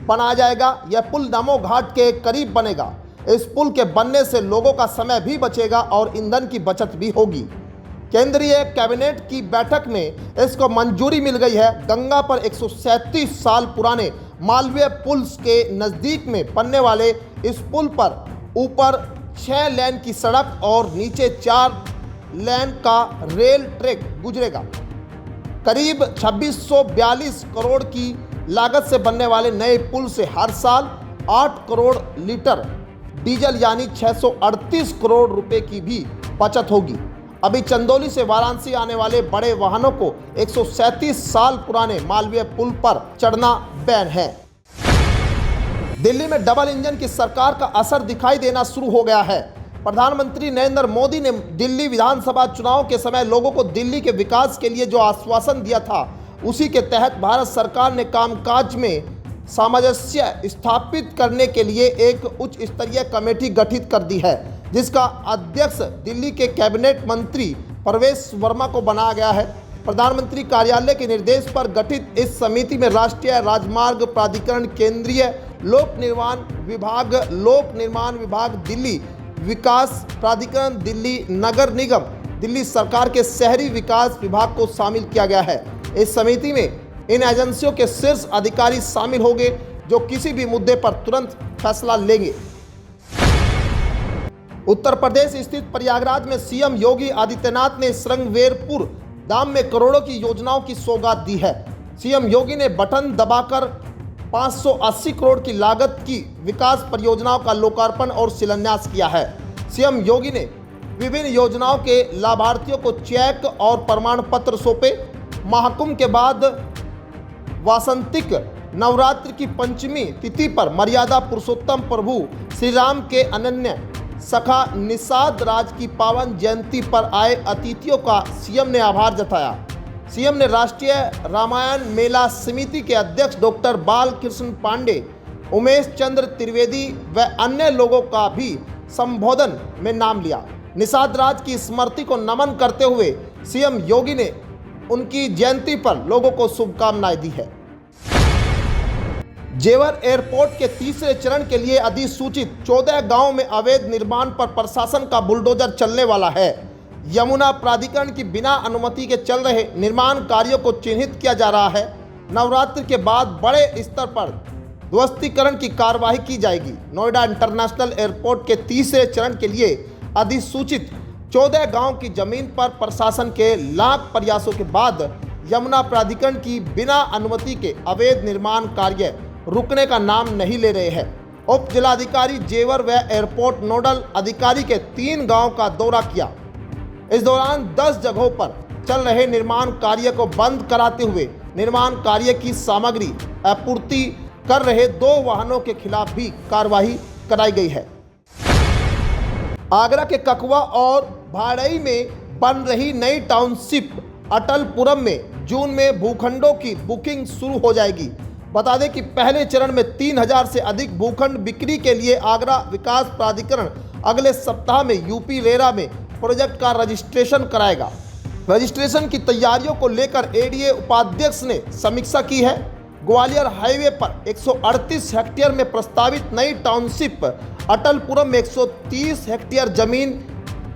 बनाया जाएगा। यह पुल नमो घाट के करीब बनेगा। इस पुल के बनने से लोगों का समय भी बचेगा और ईंधन की बचत भी होगी। केंद्रीय कैबिनेट की बैठक में इसको मंजूरी मिल गई है। गंगा पर 137 साल पुराने मालवीय पुल के नज़दीक में बनने वाले इस पुल पर ऊपर 6 लेन की सड़क और नीचे 4 लेन का रेल ट्रैक गुजरेगा। करीब 2642 करोड़ की लागत से बनने वाले नए पुल से हर साल 8 करोड़ लीटर डीजल यानी 638 करोड़ रुपए की भी बचत होगी। अभी चंदौली से वाराणसी आने वाले बड़े वाहनों को 137 साल पुराने मालवीय पुल पर चढ़ना बैन है। दिल्ली में डबल इंजन की सरकार का असर दिखाई देना शुरू हो गया है। प्रधानमंत्री नरेंद्र मोदी ने दिल्ली विधानसभा चुनाव के समय लोगों को दिल्ली के विकास के लिए जो आश्वासन दिया था, उसी के तहत भारत सरकार ने कामकाज में सामंजस्य स्थापित करने के लिए एक उच्च स्तरीय कमेटी गठित कर दी है, जिसका अध्यक्ष दिल्ली के कैबिनेट मंत्री प्रवेश वर्मा को बनाया गया है। प्रधानमंत्री कार्यालय के निर्देश पर गठित इस समिति में राष्ट्रीय राजमार्ग प्राधिकरण, केंद्रीय लोक निर्माण विभाग, दिल्ली विकास प्राधिकरण, दिल्ली नगर निगम, दिल्ली सरकार के शहरी विकास विभाग को शामिल किया गया है। इस समिति में इन एजेंसियों के शीर्ष अधिकारी शामिल होंगे जो किसी भी मुद्दे पर तुरंत फैसला लेंगे। उत्तर प्रदेश स्थित प्रयागराज में सीएम योगी आदित्यनाथ ने श्रृंगवेरपुर धाम में करोड़ों की योजनाओं की सौगात दी है। सीएम योगी ने बटन दबाकर 580 करोड़ की लागत की विकास परियोजनाओं का लोकार्पण और शिलान्यास किया है। सीएम योगी ने विभिन्न योजनाओं के लाभार्थियों को चेक और प्रमाण पत्र सौंपे। महाकुंभ के बाद वासंतिक नवरात्र की पंचमी तिथि पर मर्यादा पुरुषोत्तम प्रभु श्री राम के अनन्य सखा निषाद राज की पावन जयंती पर आए अतिथियों का सीएम ने आभार जताया। सीएम ने राष्ट्रीय रामायण मेला समिति के अध्यक्ष डॉक्टर बालकृष्ण पांडे, उमेश चंद्र त्रिवेदी व अन्य लोगों का भी संबोधन में नाम लिया। निषाद राज की स्मृति को नमन करते हुए सीएम योगी ने उनकी जयंती पर लोगों को शुभकामनाएं दी है। जेवर एयरपोर्ट के तीसरे चरण के लिए अधिसूचित 14 गांवों में अवैध निर्माण पर प्रशासन का बुलडोजर चलने वाला है। यमुना प्राधिकरण की बिना अनुमति के चल रहे निर्माण कार्यों को चिन्हित किया जा रहा है। नवरात्र के बाद बड़े स्तर पर ध्वस्तीकरण की कार्रवाई की जाएगी। नोएडा इंटरनेशनल एयरपोर्ट के तीसरे चरण के लिए अधिसूचित 14 गांव की जमीन पर प्रशासन के लाख प्रयासों के बाद यमुना प्राधिकरण की बिना अनुमति के अवैध निर्माण कार्य रुकने का नाम नहीं ले रहे हैं। उप जिलाधिकारी जेवर व एयरपोर्ट नोडल अधिकारी के 3 गांव का दौरा किया। इस दौरान 10 जगहों पर चल रहे निर्माण कार्य को बंद कराते हुए निर्माण कार्य की सामग्री आपूर्ति कर रहे 2 वाहनों के खिलाफ भी कार्रवाई कराई गई है। आगरा के ककवा और भाड़ई में बन रही नई टाउनशिप अटलपुरम में जून में भूखंडों की बुकिंग शुरू हो जाएगी। बता दें कि पहले चरण में 3000 से अधिक भूखंड बिक्री के लिए आगरा विकास प्राधिकरण अगले सप्ताह में यूपी रेरा में प्रोजेक्ट का रजिस्ट्रेशन कराएगा। रजिस्ट्रेशन की तैयारियों को लेकर एडीए उपाध्यक्ष ने समीक्षा की है। ग्वालियर हाईवे पर 138 हेक्टेयर में प्रस्तावित नई टाउनशिप अटलपुरम में 130 हेक्टेयर जमीन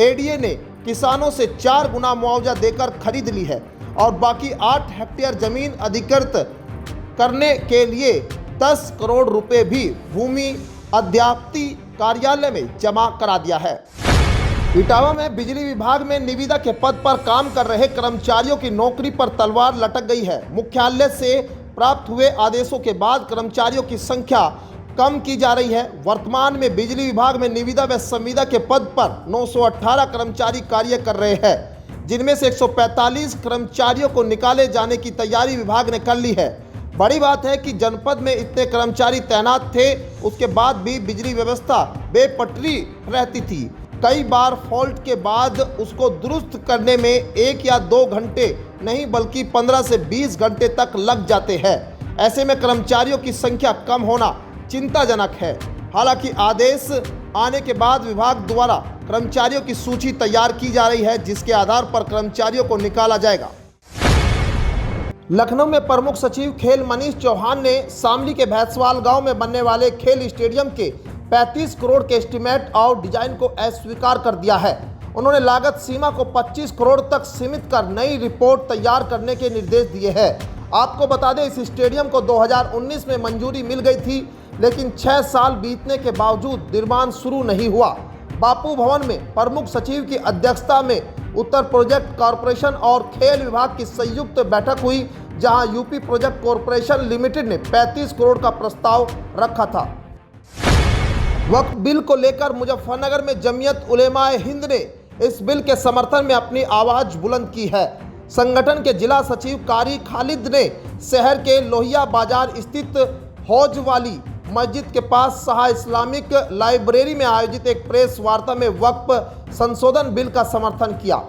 एडीए ने किसानों से 4 गुना मुआवजा देकर खरीद ली है और बाकी 8 हेक्टेयर जमीन अधिकृत करने के लिए 10 करोड़ रुपए भी भूमि अध्याप्ति कार्यालय में जमा करा दिया है। इटावा में बिजली विभाग में निविदा के पद पर काम कर रहे कर्मचारियों की नौकरी पर तलवार लटक गई है। मुख्यालय से प्राप्त हुए आदेशों के बाद कर्मचारियों की संख्या कम की जा रही है। वर्तमान में बिजली विभाग में निविदा व संविदा के पद पर 918 कर्मचारी कार्य कर रहे हैं, जिनमें से 145 कर्मचारियों को निकाले जाने की तैयारी विभाग ने कर ली है। बड़ी बात है कि जनपद में इतने कर्मचारी तैनात थे, उसके बाद भी बिजली व्यवस्था बेपटरी रहती थी। कई बार फॉल्ट के बाद उसको दुरुस्त करने में 1 या 2 घंटे नहीं बल्कि 15 से 20 घंटे तक लग जाते हैं। ऐसे में कर्मचारियों की संख्या कम होना चिंताजनक है। हालांकि आदेश आने के बाद विभाग द्वारा कर्मचारियों की सूची तैयार की जा रही है, जिसके आधार पर कर्मचारियों को निकाला जाएगा। लखनऊ में प्रमुख सचिव खेल मनीष चौहान ने शामली के भैंसवाल गांव में बनने वाले खेल स्टेडियम के 35 करोड़ के एस्टीमेट और डिजाइन को अस्वीकार कर दिया है। उन्होंने लागत सीमा को 25 करोड़ तक सीमित कर नई रिपोर्ट तैयार करने के निर्देश दिए हैं। आपको बता दें, इस स्टेडियम को 2019 में मंजूरी मिल गई थी, लेकिन 6 साल बीतने के बावजूद निर्माण शुरू नहीं हुआ। बापू भवन में प्रमुख सचिव की अध्यक्षता में उत्तर प्रोजेक्ट कॉरपोरेशन और खेल विभाग की संयुक्त बैठक हुई, जहां यूपी प्रोजेक्ट कॉरपोरेशन लिमिटेड ने 35 करोड़ का प्रस्ताव रखा था। वक्फ बिल को लेकर मुजफ्फरनगर में जमीयत उलेमाए हिंद ने इस बिल के समर्थन में अपनी आवाज बुलंद की है। संगठन के जिला सचिव कारी खालिद ने शहर के लोहिया बाजार स्थित हौज वाली मस्जिद के पास शाह इस्लामिक लाइब्रेरी में आयोजित एक प्रेस वार्ता में वक्फ संशोधन बिल का समर्थन किया।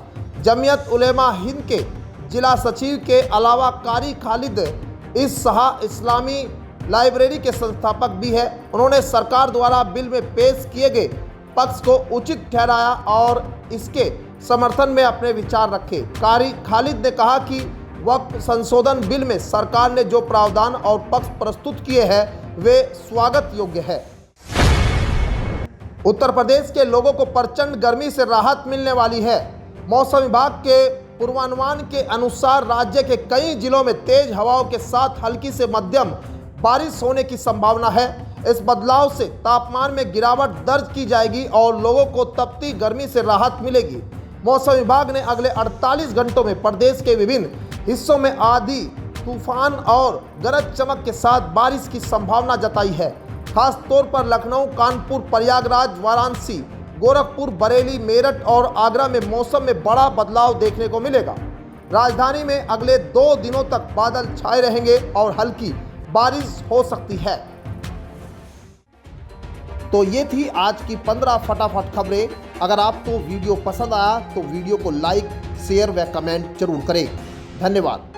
जमीयत उलेमा हिंद के जिला सचिव के अलावा कारी खालिद इस शाह इस्लामी लाइब्रेरी के संस्थापक भी है। उन्होंने सरकार द्वारा बिल में पेश किए गए पक्ष को उचित ठहराया और इसके समर्थन में अपने विचार रखे। कारी खालिद ने कहा कि वक्फ संशोधन बिल में सरकार ने जो प्रावधान और पक्ष प्रस्तुत किए हैं वे स्वागत योग्य है। उत्तर प्रदेश के लोगों को प्रचंड गर्मी से राहत मिलने वाली है। मौसम विभाग के पूर्वानुमान के अनुसार राज्य के कई जिलों में तेज हवाओं के साथ हल्की से मध्यम बारिश होने की संभावना है। इस बदलाव से तापमान में गिरावट दर्ज की जाएगी और लोगों को तपती गर्मी से राहत मिलेगी। मौसम विभाग ने अगले 48 घंटों में प्रदेश के विभिन्न हिस्सों में आंधी, तूफान और गरज चमक के साथ बारिश की संभावना जताई है। खास तौर पर लखनऊ, कानपुर, प्रयागराज, वाराणसी, गोरखपुर, बरेली, मेरठ और आगरा में मौसम में बड़ा बदलाव देखने को मिलेगा। राजधानी में अगले 2 दिनों तक बादल छाए रहेंगे और हल्की बारिश हो सकती है। तो ये थी आज की 15 फटाफट खबरें। अगर आपको वीडियो पसंद आया तो वीडियो को लाइक, शेयर व कमेंट जरूर करें। धन्यवाद।